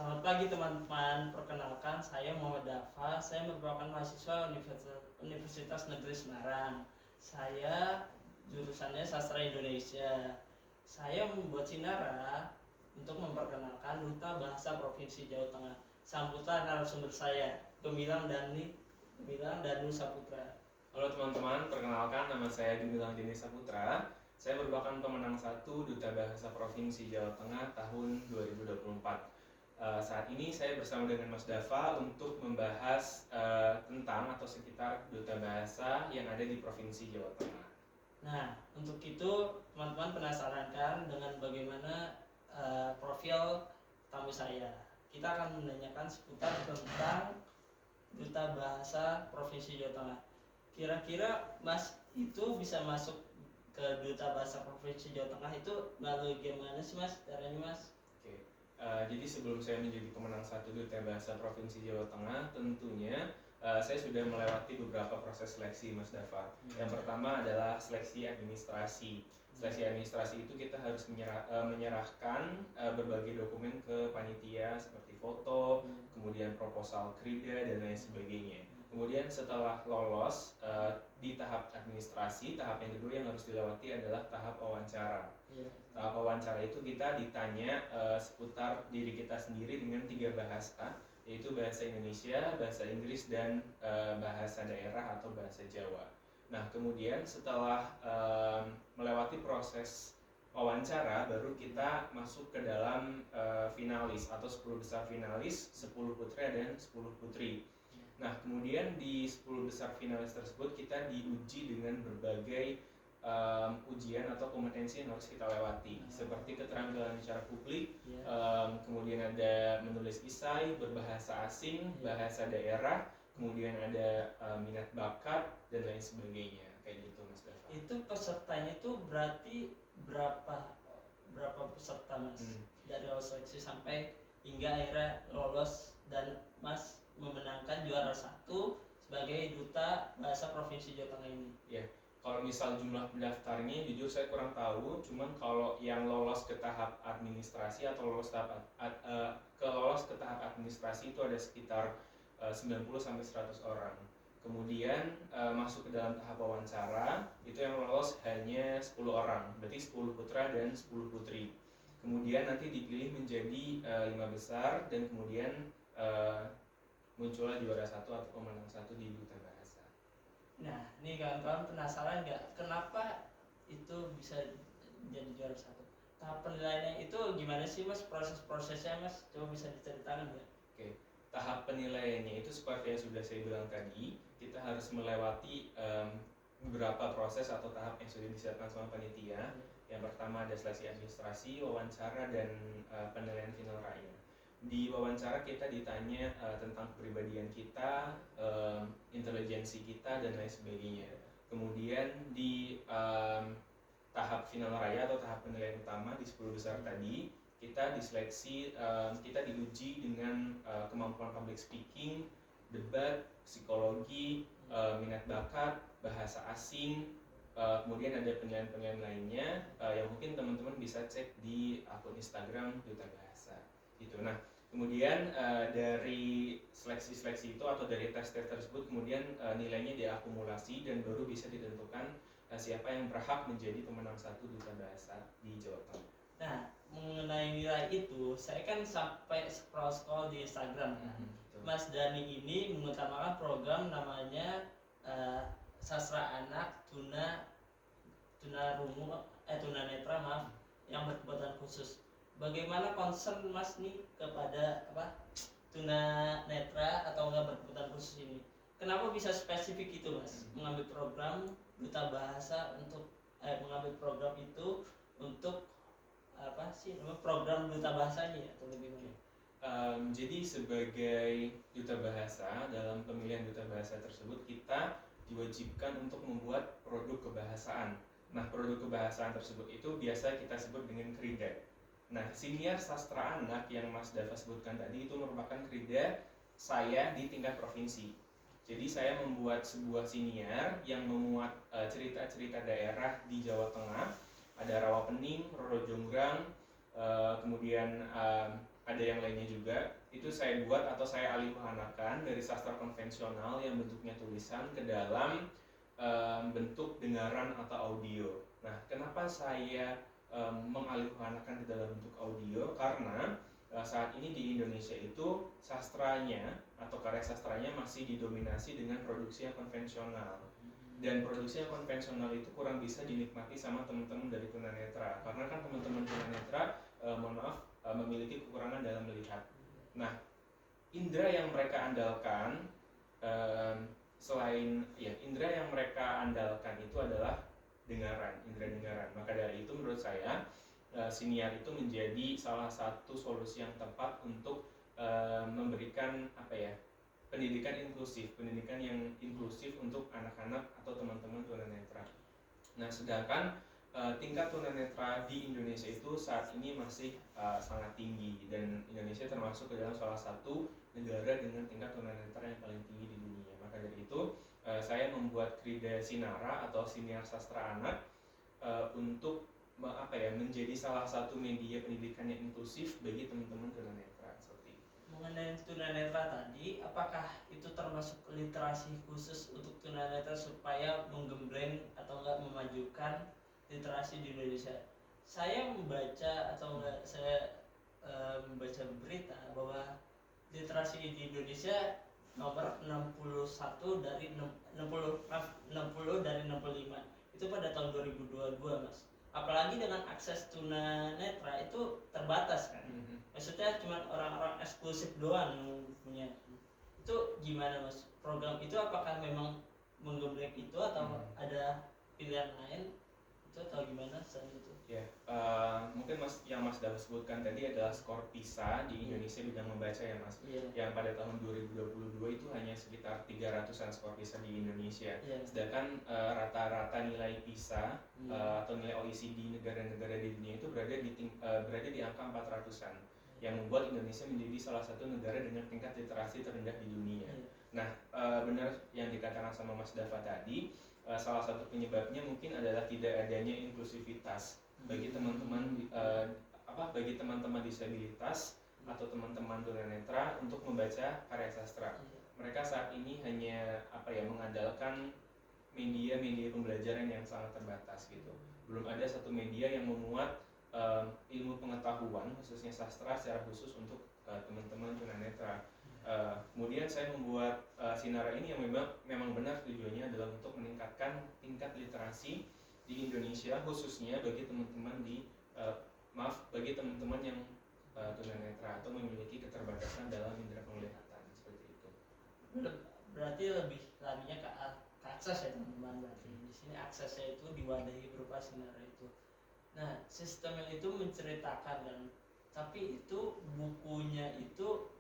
Selamat pagi teman-teman, perkenalkan saya Muhammad Dafa. Saya merupakan mahasiswa Universitas Negeri Semarang. Saya jurusannya Sastra Indonesia. Saya membuat sinara untuk memperkenalkan Duta Bahasa Provinsi Jawa Tengah. Sambutan narasumber saya, Gemilang Danu Saputra. Halo teman-teman, perkenalkan nama saya Gemilang Dani Saputra. Saya merupakan pemenang 1 Duta Bahasa Provinsi Jawa Tengah tahun 2024. Saat ini saya bersama dengan Mas Dava untuk membahas tentang atau sekitar duta bahasa yang ada di Provinsi Jawa Tengah. Nah, untuk itu teman-teman penasaran kan dengan bagaimana profil tamu saya. Kita akan menanyakan seputar tentang Duta Bahasa Provinsi Jawa Tengah. Kira-kira Mas itu bisa masuk ke Duta Bahasa Provinsi Jawa Tengah itu melalui gimana sih Mas caranya Mas? Oke, jadi sebelum saya menjadi pemenang 1 Duta Bahasa Provinsi Jawa Tengah, tentunya saya sudah melewati beberapa proses seleksi, Mas Dava. Yang pertama adalah seleksi administrasi. Seleksi administrasi itu kita harus menyerahkan berbagai dokumen ke panitia seperti foto, kemudian proposal krida dan lain sebagainya. Kemudian setelah lolos di tahap administrasi, tahap yang kedua yang harus dilewati adalah tahap wawancara. Tahap wawancara itu kita ditanya seputar diri kita sendiri dengan 3 bahasa, yaitu bahasa Indonesia, bahasa Inggris, dan bahasa daerah atau bahasa Jawa. Nah, kemudian setelah melewati proses wawancara, baru kita masuk ke dalam finalis atau 10 besar finalis, 10 putra dan 10 putri. Nah, kemudian di 10 besar finalis tersebut kita diuji dengan berbagai ujian atau kompetensi yang harus kita lewati, seperti keterampilan bicara publik, kemudian ada menulis esai, berbahasa asing, bahasa daerah, kemudian ada minat bakat dan lain sebagainya, kayak gitu Mas Dava. Itu pesertanya itu berarti berapa peserta Mas? Dari awal seleksi sampai hingga akhirnya lolos dan Mas memenangkan juara 1 sebagai Duta Bahasa Provinsi Jawa Tengah ini. Ya, kalau misal jumlah pendaftarnya jujur saya kurang tahu, cuman kalau yang lolos ke tahap administrasi atau lolos ke tahap administrasi itu ada sekitar 90 sampai 100 orang. Kemudian masuk ke dalam tahap wawancara, itu yang lolos hanya 10 orang, berarti 10 putra dan 10 putri. Kemudian nanti dipilih menjadi 5 besar dan kemudian muncullah juara 1 atau pemenang 1 di Duta Bahasa. Nah, ini kawan-kawan penasaran nggak kenapa itu bisa jadi juara 1? Tahap penilaiannya itu gimana sih Mas, proses-prosesnya Mas? Coba bisa diceritakan nggak? Oke, tahap penilaiannya itu seperti yang sudah saya bilang tadi, kita harus melewati beberapa proses atau tahap yang sudah disiapkan sama panitia. Yang pertama ada seleksi administrasi, wawancara, dan penilaian final raya. Di wawancara kita ditanya tentang kepribadian kita, intelijensi kita, dan lain sebagainya. Kemudian di tahap final raya atau tahap penilaian utama di 10 besar tadi, kita diseleksi, kita diuji dengan kemampuan public speaking, debat, psikologi, minat bakat, bahasa asing, kemudian ada penilaian-penilaian lainnya yang mungkin teman-teman bisa cek di akun Instagram Duta Bahasa gitu. Nah, kemudian dari seleksi-seleksi itu atau dari tes-tes tersebut kemudian nilainya diakumulasi dan baru bisa ditentukan siapa yang berhak menjadi pemenang 1 Duta Bahasa di Jawa Tengah. Nah, mengenai nilai itu, saya kan sampai scroll di Instagram kan. Mas Dani ini mengutamakan program namanya Sastra Anak Tunanetra yang berkebutuhan khusus. Bagaimana concern Mas nih kepada tunanetra atau enggak berkebutuhan khusus ini? Kenapa bisa spesifik itu Mas mengambil program Duta Bahasa untuk mengambil program itu untuk program Duta Bahasanya atau bagaimana? Jadi sebagai Duta Bahasa, dalam pemilihan Duta Bahasa tersebut kita diwajibkan untuk membuat produk kebahasaan. Nah, produk kebahasaan tersebut itu biasa kita sebut dengan krida. Nah, siniar sastra anak yang Mas Dava sebutkan tadi itu merupakan krida saya di tingkat provinsi. Jadi saya membuat sebuah siniar yang memuat cerita-cerita daerah di Jawa Tengah. Ada Rawapening, Roro Jonggrang, kemudian ada yang lainnya juga. Itu saya buat atau saya alihwahanakan dari sastra konvensional yang bentuknya tulisan ke dalam bentuk dengaran atau audio. Nah, kenapa saya mengalihwahanakan ke dalam bentuk audio? Karena saat ini di Indonesia itu sastranya atau karya sastranya masih didominasi dengan produksi yang konvensional, dan produksi yang konvensional itu kurang bisa dinikmati sama teman-teman dari tunanetra, karena kan teman-teman tunanetra mohon maaf memiliki kekurangan dalam melihat. Nah, indera yang mereka andalkan selain ya indera yang mereka andalkan itu adalah dengaran, indera dengaran. Maka dari itu menurut saya siniar itu menjadi salah satu solusi yang tepat untuk memberikan pendidikan yang inklusif untuk anak-anak atau teman-teman tunanetra. Nah, sedangkan tingkat tunanetra di Indonesia itu saat ini masih sangat tinggi, dan Indonesia termasuk ke dalam salah satu negara dengan tingkat tunanetra yang paling tinggi di dunia. Maka dari itu saya membuat Krida Sinara atau Siniar Sastra Anak untuk menjadi salah satu media pendidikan yang inklusif bagi teman-teman tunanetra seperti itu. Mengenai tunanetra tadi, apakah itu termasuk literasi khusus untuk tunanetra supaya menggembleng atau enggak memajukan literasi di Indonesia? Saya membaca membaca berita bahwa literasi di Indonesia nomor 61 dari 60 dari 65 itu pada tahun 2022, Mas. Apalagi dengan akses tunanetra itu terbatas kan. Maksudnya cuma orang-orang eksklusif doang yang punya. Itu gimana, Mas? Program itu apakah memang menggembleng itu atau ada pilihan lain? Itu atau gimana saat itu? Ya, mungkin yang Mas Dav sebutkan tadi adalah skor PISA di Indonesia bidang membaca ya Mas. Yang pada tahun 2022 itu hanya sekitar 300-an skor PISA di Indonesia. Sedangkan rata-rata nilai PISA atau nilai OECD negara-negara di dunia itu berada di angka 400-an, yang membuat Indonesia menjadi salah satu negara dengan tingkat literasi terendah di dunia. Nah, benar yang dikatakan sama Mas Dava tadi, salah satu penyebabnya mungkin adalah tidak adanya inklusivitas bagi teman-teman disabilitas atau teman-teman tunanetra untuk membaca karya sastra. Mereka saat ini hanya mengandalkan media-media pembelajaran yang sangat terbatas gitu. Belum ada satu media yang memuat ilmu pengetahuan khususnya sastra secara khusus untuk teman-teman tunanetra. Kemudian saya membuat Sinara ini yang memang benar tujuannya adalah untuk meningkatkan tingkat literasi di Indonesia, khususnya bagi teman-teman bagi teman-teman yang tunanetra atau memiliki keterbatasan dalam indera penglihatan seperti itu. Berarti lebih larinya ke akses ya teman-teman. Berarti di sini aksesnya itu diwadahi berupa Sinara itu. Nah, sistemnya itu menceritakan tapi itu bukunya itu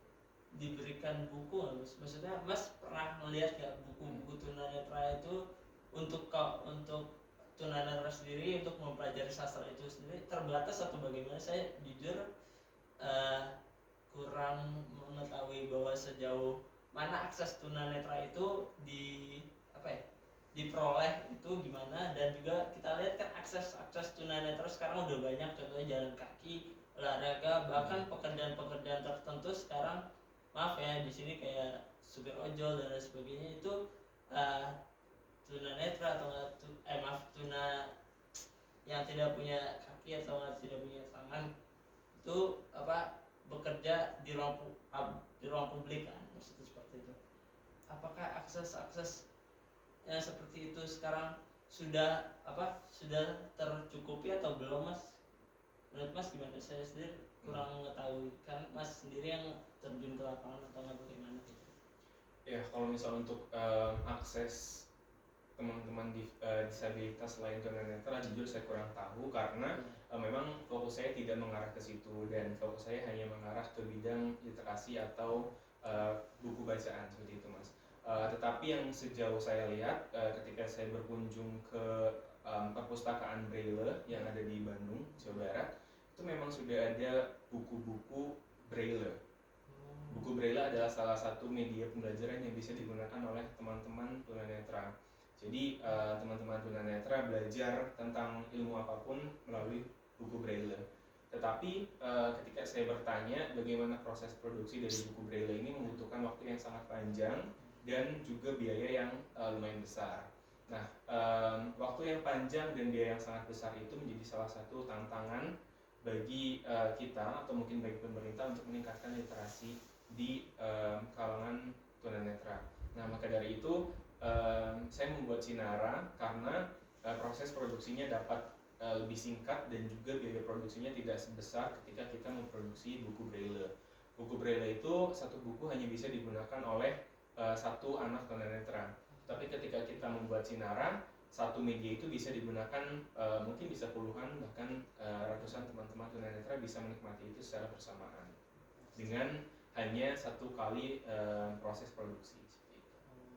diberikan buku, maksudnya Mas pernah melihat gak buku-buku tunanetra itu untuk tunanetra sendiri untuk mempelajari sastra itu sendiri terbatas atau bagaimana? Saya jujur kurang mengetahui bahwa sejauh mana akses tunanetra itu diperoleh itu gimana, dan juga kita lihat kan akses tunanetra sekarang udah banyak, contohnya jalan kaki, olahraga, bahkan pekerjaan-pekerjaan tertentu sekarang, maaf ya di sini kayak supir ojol dan lain sebagainya itu tunanetra atau tuna yang tidak punya kaki atau tidak punya tangan itu bekerja di ruang publik kan, maksudnya seperti itu. Apakah akses yang seperti itu sekarang sudah tercukupi atau belum, Mas? Menurut Mas gimana? Saya sendiri kurang mengetahui, kan Mas sendiri yang terjun ke lapangan atau nggak bagaimana gitu. Ya, kalau misal untuk akses teman-teman disabilitas selain tunanetra, jujur saya kurang tahu karena memang fokus saya tidak mengarah ke situ, dan fokus saya hanya mengarah ke bidang literasi atau buku bacaan seperti itu, Mas. Tetapi yang sejauh saya lihat ketika saya berkunjung ke perpustakaan Braille yang ada di Bandung, Jawa Barat, itu memang sudah ada buku-buku Braille. Buku Braille adalah salah satu media pembelajaran yang bisa digunakan oleh teman-teman tunanetra. Jadi teman-teman tunanetra belajar tentang ilmu apapun melalui buku Braille. Tetapi ketika saya bertanya bagaimana proses produksi dari buku Braille ini membutuhkan waktu yang sangat panjang dan juga biaya yang lumayan besar. Nah, waktu yang panjang dan biaya yang sangat besar itu menjadi salah satu tantangan bagi kita atau mungkin bagi pemerintah untuk meningkatkan literasi di kalangan tunanetra. Nah, maka dari itu saya membuat Sinara karena proses produksinya dapat lebih singkat dan juga biaya produksinya tidak sebesar ketika kita memproduksi buku Braille. Buku Braille itu satu buku hanya bisa digunakan oleh satu anak tunanetra. Tapi ketika kita membuat Sinara, satu media itu bisa digunakan mungkin bisa puluhan bahkan ratusan teman-teman tunanetra bisa menikmati itu secara bersamaan dengan hanya satu kali proses produksi.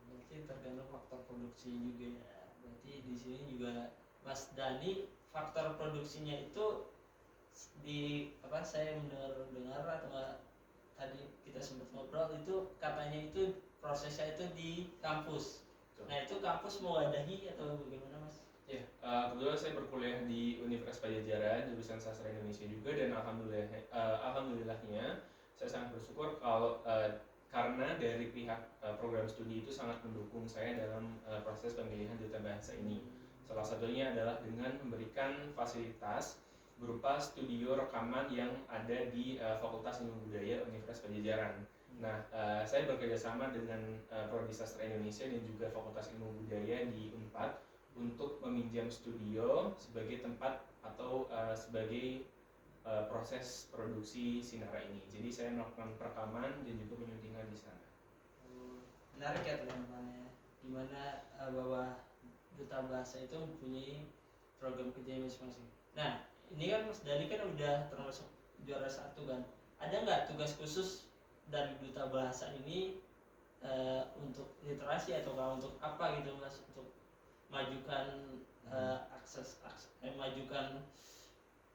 Berarti tergantung faktor produksi juga ya. Berarti di sini juga Mas Dani faktor produksinya itu di apa saya mendengar atau enggak, tadi kita sempat ngobrol itu katanya itu prosesnya itu di kampus. Nah itu kampus mewadahi atau bagaimana Mas? Ya, kebetulan saya berkuliah di Universitas Padjadjaran jurusan Sastra Indonesia juga dan alhamdulillahnya saya sangat bersyukur kalau karena dari pihak program studi itu sangat mendukung saya dalam proses pemilihan duta bahasa ini. Salah satunya adalah dengan memberikan fasilitas berupa studio rekaman yang ada di Fakultas Ilmu Budaya Universitas Padjadjaran. Nah, saya bekerjasama dengan Prodi Sastra Indonesia dan juga Fakultas Ilmu Budaya di Unpad untuk meminjam studio sebagai tempat atau sebagai proses produksi Sinara ini. Jadi saya melakukan perekaman dan juga penyuntingan di sana. Menarik ya teman-teman ya, dimana bahwa duta bahasa itu mempunyai program kerja masing-masing. Nah, ini kan Mas Dani kan udah termasuk juara 1 kan. Ada nggak tugas khusus dari duta bahasa ini untuk literasi atau untuk apa gitu Mas, untuk majukan majukan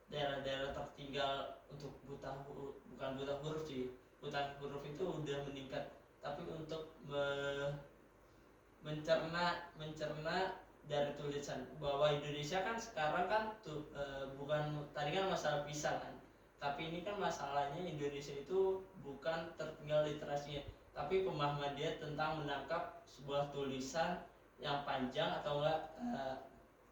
daerah-daerah tertinggal untuk bukan buta huruf sih. Buta huruf itu udah meningkat, tapi untuk mencerna dari tulisan bahwa Indonesia kan sekarang kan bukan tadi kan masalah pisah kan, tapi ini kan masalahnya Indonesia itu bukan tertinggal literasinya, tapi pemahaman dia tentang menangkap sebuah tulisan yang panjang atau enggak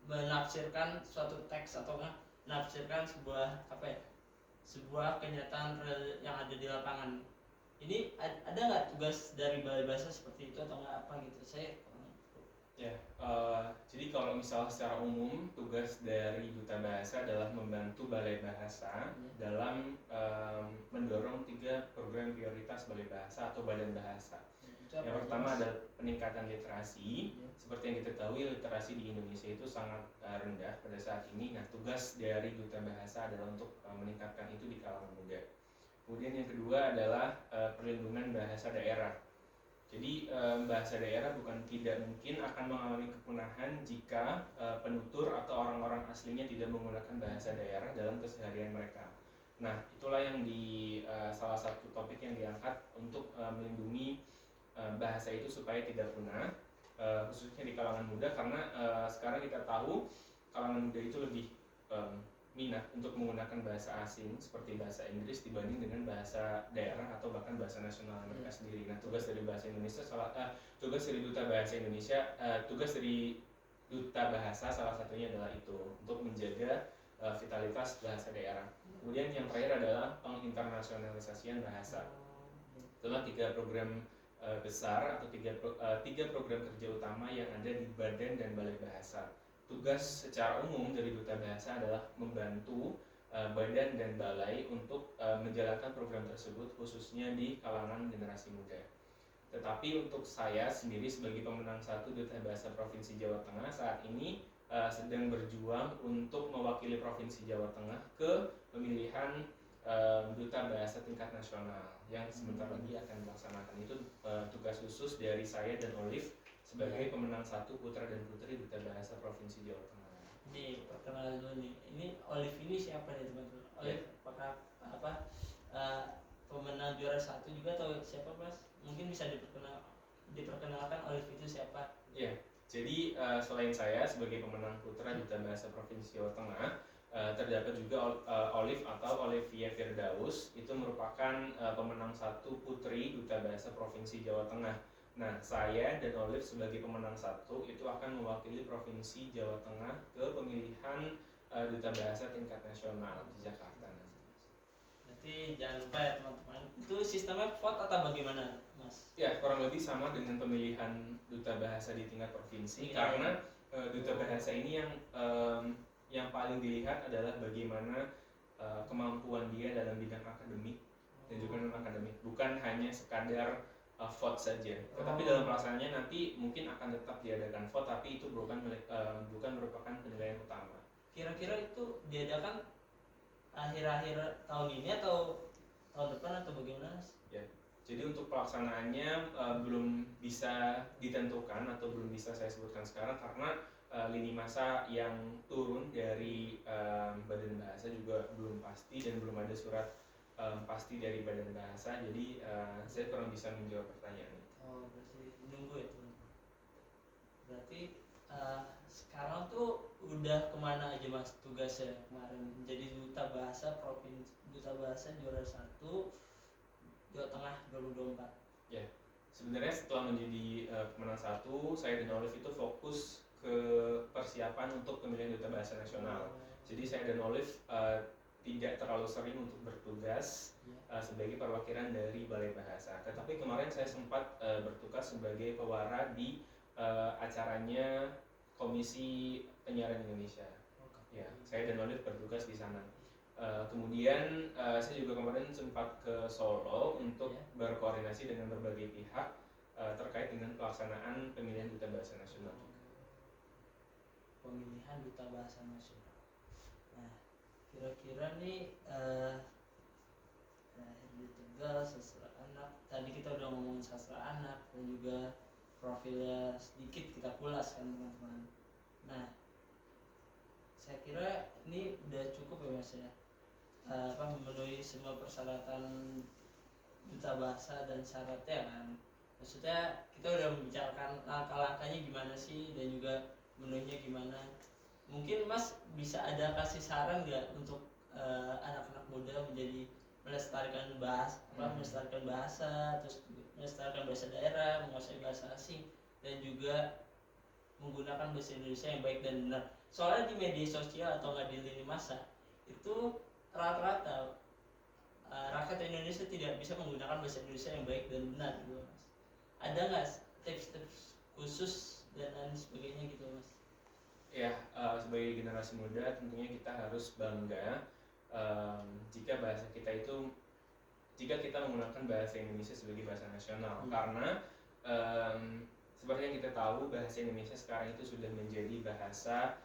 menafsirkan suatu teks atau enggak menafsirkan sebuah sebuah kenyataan yang ada di lapangan. Ini ada nggak tugas dari Balai Bahasa seperti itu atau enggak apa gitu? Saya Ya, jadi kalau misal secara umum tugas dari Duta Bahasa adalah membantu Balai Bahasa dalam mendorong 3 program prioritas Balai Bahasa atau Badan Bahasa. Yang pertama adalah peningkatan literasi. Seperti yang kita ketahui, literasi di Indonesia itu sangat rendah pada saat ini. Nah, tugas dari Duta Bahasa adalah untuk meningkatkan itu di kalangan muda. Kemudian yang kedua adalah perlindungan bahasa daerah. Jadi bahasa daerah bukan tidak mungkin akan mengalami kepunahan jika penutur atau orang-orang aslinya tidak menggunakan bahasa daerah dalam keseharian mereka. Nah, itulah yang di salah satu topik yang diangkat untuk melindungi bahasa itu supaya tidak punah, khususnya di kalangan muda, karena sekarang kita tahu kalangan muda itu lebih minat untuk menggunakan bahasa asing seperti bahasa Inggris dibanding dengan bahasa daerah atau bahkan bahasa nasional mereka sendiri. Nah, tugas dari bahasa Indonesia tugas dari Duta Bahasa Indonesia, tugas dari Duta Bahasa salah satunya adalah itu, untuk menjaga vitalitas bahasa daerah. Kemudian yang terakhir adalah penginternasionalisasian bahasa. Itulah 3 program besar atau tiga program kerja utama yang ada di Badan dan Balai Bahasa. Tugas secara umum dari Duta Bahasa adalah membantu badan dan balai untuk menjalankan program tersebut khususnya di kalangan generasi muda. Tetapi untuk saya sendiri sebagai pemenang 1 Duta Bahasa Provinsi Jawa Tengah saat ini sedang berjuang untuk mewakili Provinsi Jawa Tengah ke pemilihan Duta Bahasa tingkat nasional yang sebentar lagi akan dilaksanakan. Itu tugas khusus dari saya dan Olive sebagai pemenang 1 putra dan putri Duta Bahasa Provinsi Jawa Tengah. Ini perkenalan dulu nih. Ini Olive ini siapa nih teman-teman? Olive apakah pemenang juara 1 juga atau siapa Mas? Mungkin bisa diperkenalkan Olive itu siapa? Iya. Jadi selain saya sebagai pemenang putra Duta Bahasa Provinsi Jawa Tengah, terdapat juga Olive atau Olivia Firdaus, itu merupakan pemenang 1 putri Duta Bahasa Provinsi Jawa Tengah. Nah, saya dan Olive sebagai pemenang 1 itu akan mewakili Provinsi Jawa Tengah ke pemilihan Duta Bahasa tingkat nasional di Jakarta. Berarti jangan lupa ya teman-teman, itu sistemnya vote atau bagaimana, Mas? Ya, kurang lebih sama dengan pemilihan Duta Bahasa di tingkat provinsi, karena Duta Bahasa ini yang paling dilihat adalah bagaimana kemampuan dia dalam bidang akademik dan juga non akademik, bukan hanya sekadar vote saja. Tetapi dalam pelaksanaannya nanti mungkin akan tetap diadakan vote, tapi itu bukan merupakan penilaian utama. Kira-kira itu diadakan akhir-akhir tahun ini atau tahun depan atau bagaimana? Ya, jadi untuk pelaksanaannya belum bisa ditentukan atau belum bisa saya sebutkan sekarang karena lini masa yang turun dari Badan Bahasa juga belum pasti dan belum ada surat pasti dari Badan Bahasa, jadi saya kurang bisa menjawab pertanyaan. Oh, berarti nunggu ya teman. Berarti sekarang tuh udah kemana aja Mas tugasnya kemarin menjadi Duta Bahasa Provinsi, Duta Bahasa juara 1 Jawa Tengah 2024? Ya, sebenarnya setelah menjadi pemenang 1, saya dan Olive itu fokus ke persiapan untuk pemilihan Duta Bahasa Nasional. Jadi saya dan Olive tidak terlalu sering untuk bertugas sebagai perwakilan dari Balai Bahasa. Tetapi kemarin saya sempat bertugas sebagai pewara di acaranya Komisi Penyiaran Indonesia. Ya, saya dan Olive bertugas di sana. Kemudian saya juga kemarin sempat ke Solo untuk berkoordinasi dengan berbagai pihak terkait dengan pelaksanaan pemilihan Duta Bahasa Nasional. Pemilihan Duta Bahasa Nasional. Nah, kira-kira nih di Tegal sastra anak. Tadi kita udah ngomongin sastra anak dan juga profilnya sedikit kita kulas kan teman-teman. Nah, saya kira ini udah cukup ya Mas ya, memenuhi semua persyaratan Duta Bahasa dan syaratnya kan. Maksudnya kita udah membicarakan langkah-langkahnya gimana sih dan juga menunya gimana. Mungkin Mas bisa ada kasih saran nggak untuk anak-anak muda menjadi melestarikan bahasa, terus melestarikan bahasa daerah, menguasai bahasa asing, dan juga menggunakan bahasa Indonesia yang baik dan benar. Soalnya di media sosial atau nggak di lini masa itu rata-rata rakyat Indonesia tidak bisa menggunakan bahasa Indonesia yang baik dan benar gitu Mas. Ada nggak tips-tips khusus dan lain sebagainya gitu Mas? Ya, sebagai generasi muda tentunya kita harus bangga jika bahasa kita itu, jika kita menggunakan bahasa Indonesia sebagai bahasa nasional, karena seperti yang kita tahu bahasa Indonesia sekarang itu sudah menjadi bahasa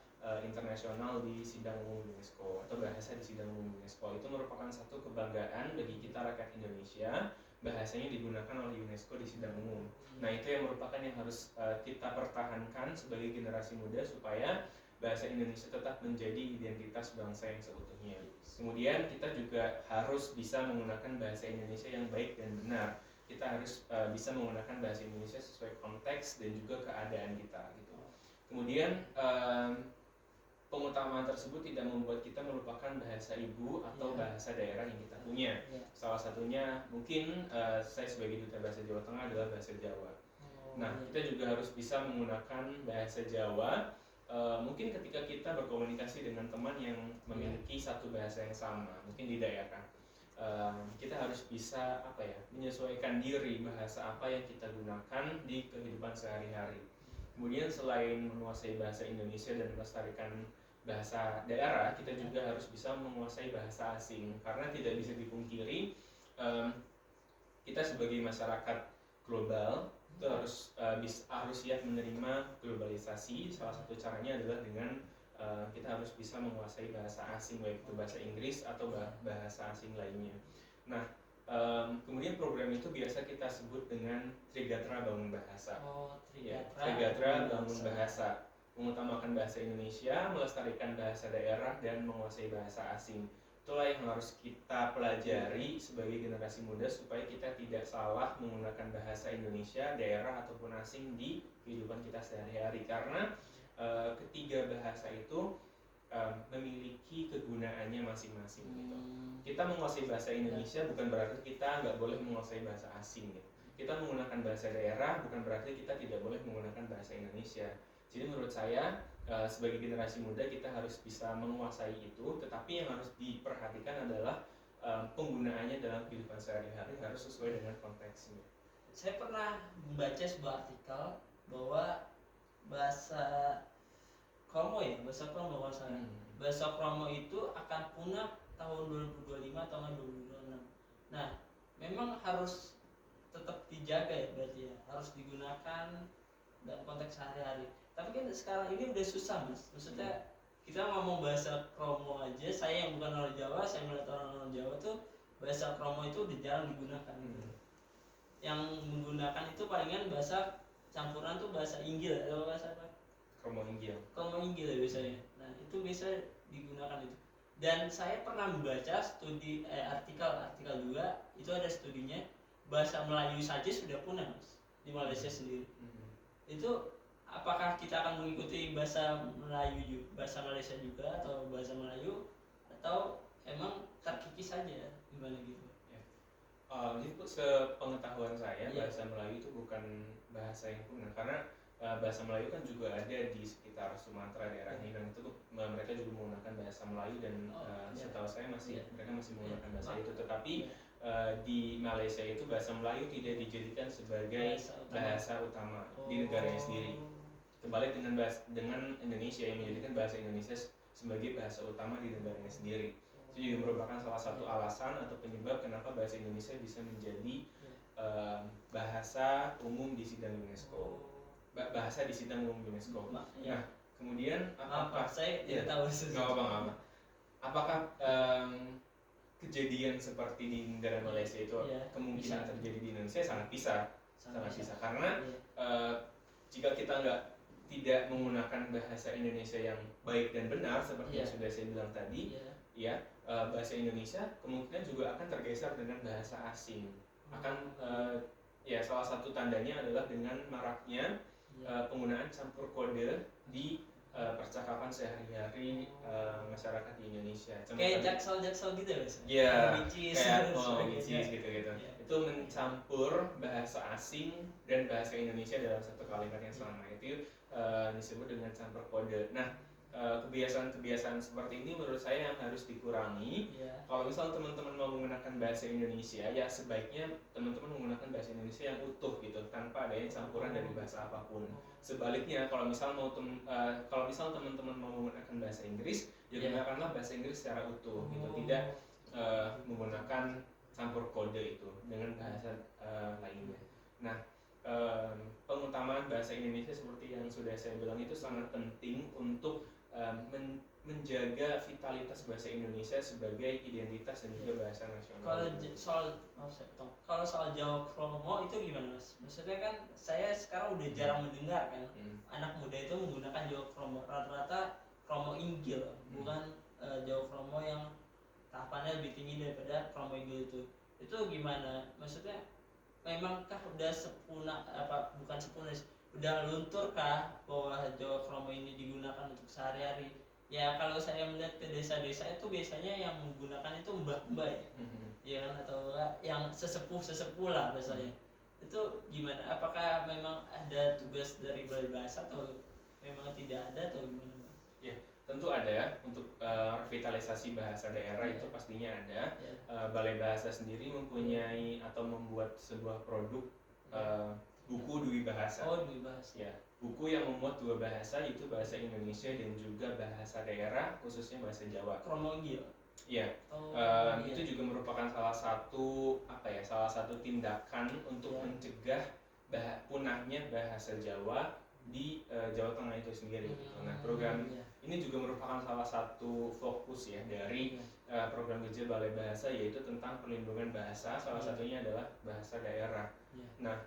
internasional di sidang umum UNESCO atau bahasa di sidang umum UNESCO. Itu merupakan satu kebanggaan bagi kita rakyat Indonesia, bahasanya digunakan oleh UNESCO di sidang umum. Nah, itu yang merupakan yang harus kita pertahankan sebagai generasi muda supaya bahasa Indonesia tetap menjadi identitas bangsa yang seutuhnya. Kemudian kita juga harus bisa menggunakan bahasa Indonesia yang baik dan benar. Kita harus bisa menggunakan bahasa Indonesia sesuai konteks dan juga keadaan kita gitu. Kemudian pengutamaan tersebut tidak membuat kita melupakan bahasa ibu atau bahasa daerah yang kita punya. Salah satunya mungkin saya sebagai Duta Bahasa Jawa Tengah adalah bahasa Jawa. Nah, kita juga harus bisa menggunakan bahasa Jawa. Mungkin ketika kita berkomunikasi dengan teman yang memiliki satu bahasa yang sama, mungkin di daerah, kita harus bisa menyesuaikan diri bahasa apa yang kita gunakan di kehidupan sehari-hari. Kemudian selain menguasai bahasa Indonesia dan melestarikan bahasa daerah, kita juga harus bisa menguasai bahasa asing, karena tidak bisa dipungkiri kita sebagai masyarakat global itu harus siap menerima globalisasi. Salah satu caranya adalah dengan kita harus bisa menguasai bahasa asing, baik itu bahasa Inggris atau bahasa asing lainnya. Nah, kemudian program itu biasa kita sebut dengan Trigatra Bangun Bahasa. Trigatra Bangun Bahasa, mengutamakan bahasa Indonesia, melestarikan bahasa daerah, dan menguasai bahasa asing. Itulah yang harus kita pelajari sebagai generasi muda supaya kita tidak salah menggunakan bahasa Indonesia, daerah ataupun asing di kehidupan kita sehari-hari. Karena ketiga bahasa itu memiliki kegunaannya masing-masing gitu. Kita menguasai bahasa Indonesia bukan berarti kita nggak boleh menguasai bahasa asing gitu. Kita menggunakan bahasa daerah bukan berarti kita tidak boleh menggunakan bahasa Indonesia. Jadi menurut saya sebagai generasi muda kita harus bisa menguasai itu, tetapi yang harus diperhatikan adalah penggunaannya dalam kehidupan sehari-hari harus sesuai dengan konteksnya. Saya pernah membaca sebuah artikel bahwa bahasa Kromo ya, bahasa Kromo kalau saya. Bahasa Kromo itu akan punah tahun 2025 atau 2026. Nah, memang harus tetap dijaga ya berarti ya, harus digunakan dalam konteks sehari-hari. Tapi kan sekarang ini udah susah mas, maksudnya kita ngomong bahasa Kromo aja, saya yang bukan orang Jawa, saya melihat orang Jawa tuh bahasa Kromo itu udah jarang digunakan. Yang menggunakan itu palingan bahasa campuran tuh bahasa Inggil atau bahasa apa? Kromo Inggil ya biasanya. Nah itu bisa digunakan itu. Dan saya pernah membaca studi artikel juga, itu ada studinya bahasa Melayu saja sudah punah mas di Malaysia sendiri. Itu apakah kita akan mengikuti bahasa Malaysia juga atau bahasa Melayu, atau emang terkikis saja gimana gitu? Jadi sepengetahuan saya bahasa Melayu itu bukan bahasa yang punah, karena bahasa Melayu kan juga ada di sekitar Sumatera daerahnya, dan itu mereka juga menggunakan bahasa Melayu, dan setahu saya mereka masih menggunakan bahasa itu. Tetapi di Malaysia itu bahasa Melayu tidak dijadikan sebagai bahasa utama di negaranya sendiri. Kebalik dengan Indonesia yang menjadikan bahasa Indonesia sebagai bahasa utama di negaranya sendiri. Itu juga merupakan salah satu alasan atau penyebab kenapa bahasa Indonesia bisa menjadi bahasa umum di sidang UNESCO. Bahasa di sidang umum UNESCO. Nah, kemudian apakah saya tidak tahu apakah kejadian seperti di negara Malaysia itu kemungkinan terjadi di Indonesia? Sangat bisa karena jika kita tidak menggunakan bahasa Indonesia yang baik dan benar seperti yang sudah saya bilang tadi, bahasa Indonesia kemungkinan juga akan tergeser dengan bahasa asing. Salah satu tandanya adalah dengan maraknya penggunaan campur kode di percakapan sehari-hari masyarakat di Indonesia. Kayak jaksel gitu ya? Iya, kayak micis gitu. Itu mencampur bahasa asing dan bahasa Indonesia dalam satu kalimat yang sama. Itu disebut dengan campur kode. Nah, kebiasaan-kebiasaan seperti ini menurut saya yang harus dikurangi. Kalau misal teman-teman mau menggunakan bahasa Indonesia, ya sebaiknya teman-teman menggunakan bahasa Indonesia yang utuh gitu, tanpa adanya campuran dari bahasa apapun. Sebaliknya, kalau misal teman-teman mau menggunakan bahasa Inggris, ya gunakanlah bahasa Inggris secara utuh gitu, tidak menggunakan campur kode itu dengan bahasa lainnya. Nah, pengutamaan bahasa Indonesia seperti yang sudah saya bilang itu sangat penting untuk menjaga vitalitas bahasa Indonesia sebagai identitas dan juga bahasa nasional. Kalau soal Jawa Kromo itu gimana mas? Maksudnya kan saya sekarang udah jarang mendengar kan anak muda itu menggunakan Jawa Kromo, rata-rata Kromo Inggil, bukan Jawa Kromo yang tahapannya lebih tinggi daripada Kromo Inggil itu. Itu gimana? Maksudnya memangkah udah udah luntur kah bahwa Jawa Kromo ini digunakan untuk sehari-hari? Ya kalau saya melihat ke desa-desa itu biasanya yang menggunakan itu mbah-mbah ya, ya kan, atau yang sesepuh lah biasanya. Itu gimana? Apakah memang ada tugas dari Balai Bahasa atau memang tidak ada atau gimana? Ya, tentu ada. Untuk revitalisasi bahasa daerah itu pastinya ada. Balai Bahasa sendiri mempunyai atau membuat sebuah produk buku Dwi Bahasa. Dwi Bahasa. Ya, buku yang memuat dua bahasa, yaitu bahasa Indonesia dan juga bahasa daerah, khususnya bahasa Jawa. Kromo Inggil. Iya. Itu juga merupakan salah satu tindakan untuk mencegah punahnya bahasa Jawa di Jawa Tengah itu sendiri. Nah, program ini juga merupakan salah satu fokus ya dari program kerja Balai Bahasa, yaitu tentang perlindungan bahasa. Salah satunya adalah bahasa daerah. Nah,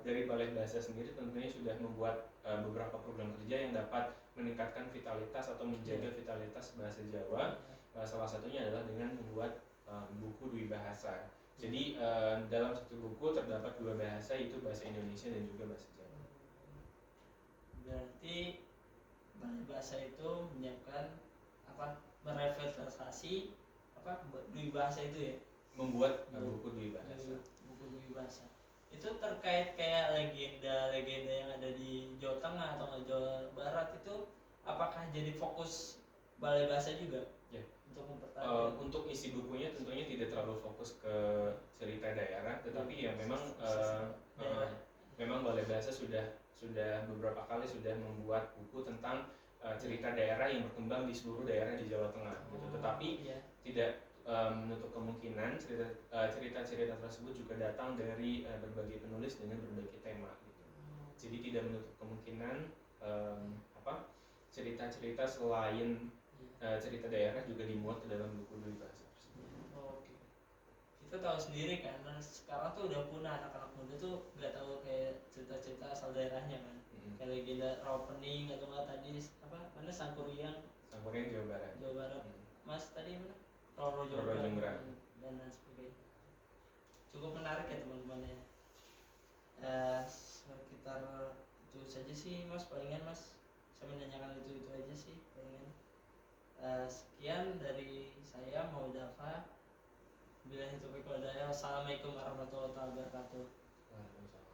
dari Balai Bahasa sendiri tentunya sudah membuat beberapa program kerja yang dapat meningkatkan vitalitas atau menjaga vitalitas bahasa Jawa. Salah satunya adalah dengan membuat buku Dwi Bahasa. Jadi dalam satu buku terdapat dua bahasa, yaitu bahasa Indonesia dan juga bahasa Jawa. Berarti Balai Bahasa itu menyiapkan merevitalisasi dui bahasa itu ya, membuat buku dui bahasa. buku dui bahasa itu terkait kayak legenda-legenda yang ada di Jawa Tengah atau Jawa Barat itu, apakah jadi fokus balai bahasa juga Ya. untuk mempertahankan? Untuk isi bukunya tentunya tidak terlalu fokus ke cerita daerah, tetapi ya memang memang balai bahasa sudah beberapa kali sudah membuat buku tentang cerita daerah yang berkembang di seluruh daerah di Jawa Tengah gitu. Tetapi tidak menutup kemungkinan cerita-cerita tersebut juga datang dari berbagai penulis dengan berbagai tema gitu. Jadi tidak menutup kemungkinan cerita-cerita selain cerita daerah juga dimuat ke dalam buku dui bahasa tersebut. Oke. Kita tahu sendiri kan, sekarang tuh udah punah, anak-anak muda tuh nggak tahu kayak cerita-cerita asal daerahnya kan. Kayak legenda Rawapening atau nggak tadi mana Sangkuriang Jawa Barat. Mas tadi mana Roro Jonggrang dan lain sebagainya. Cukup menarik ya teman-teman ya. Sekitar itu saja sih Mas, palingan Mas saya menanyakan itu aja sih palingan. Sekian dari saya Maudhafa. Wassalamualaikum warahmatullahi wabarakatuh. Waalaikumsalam.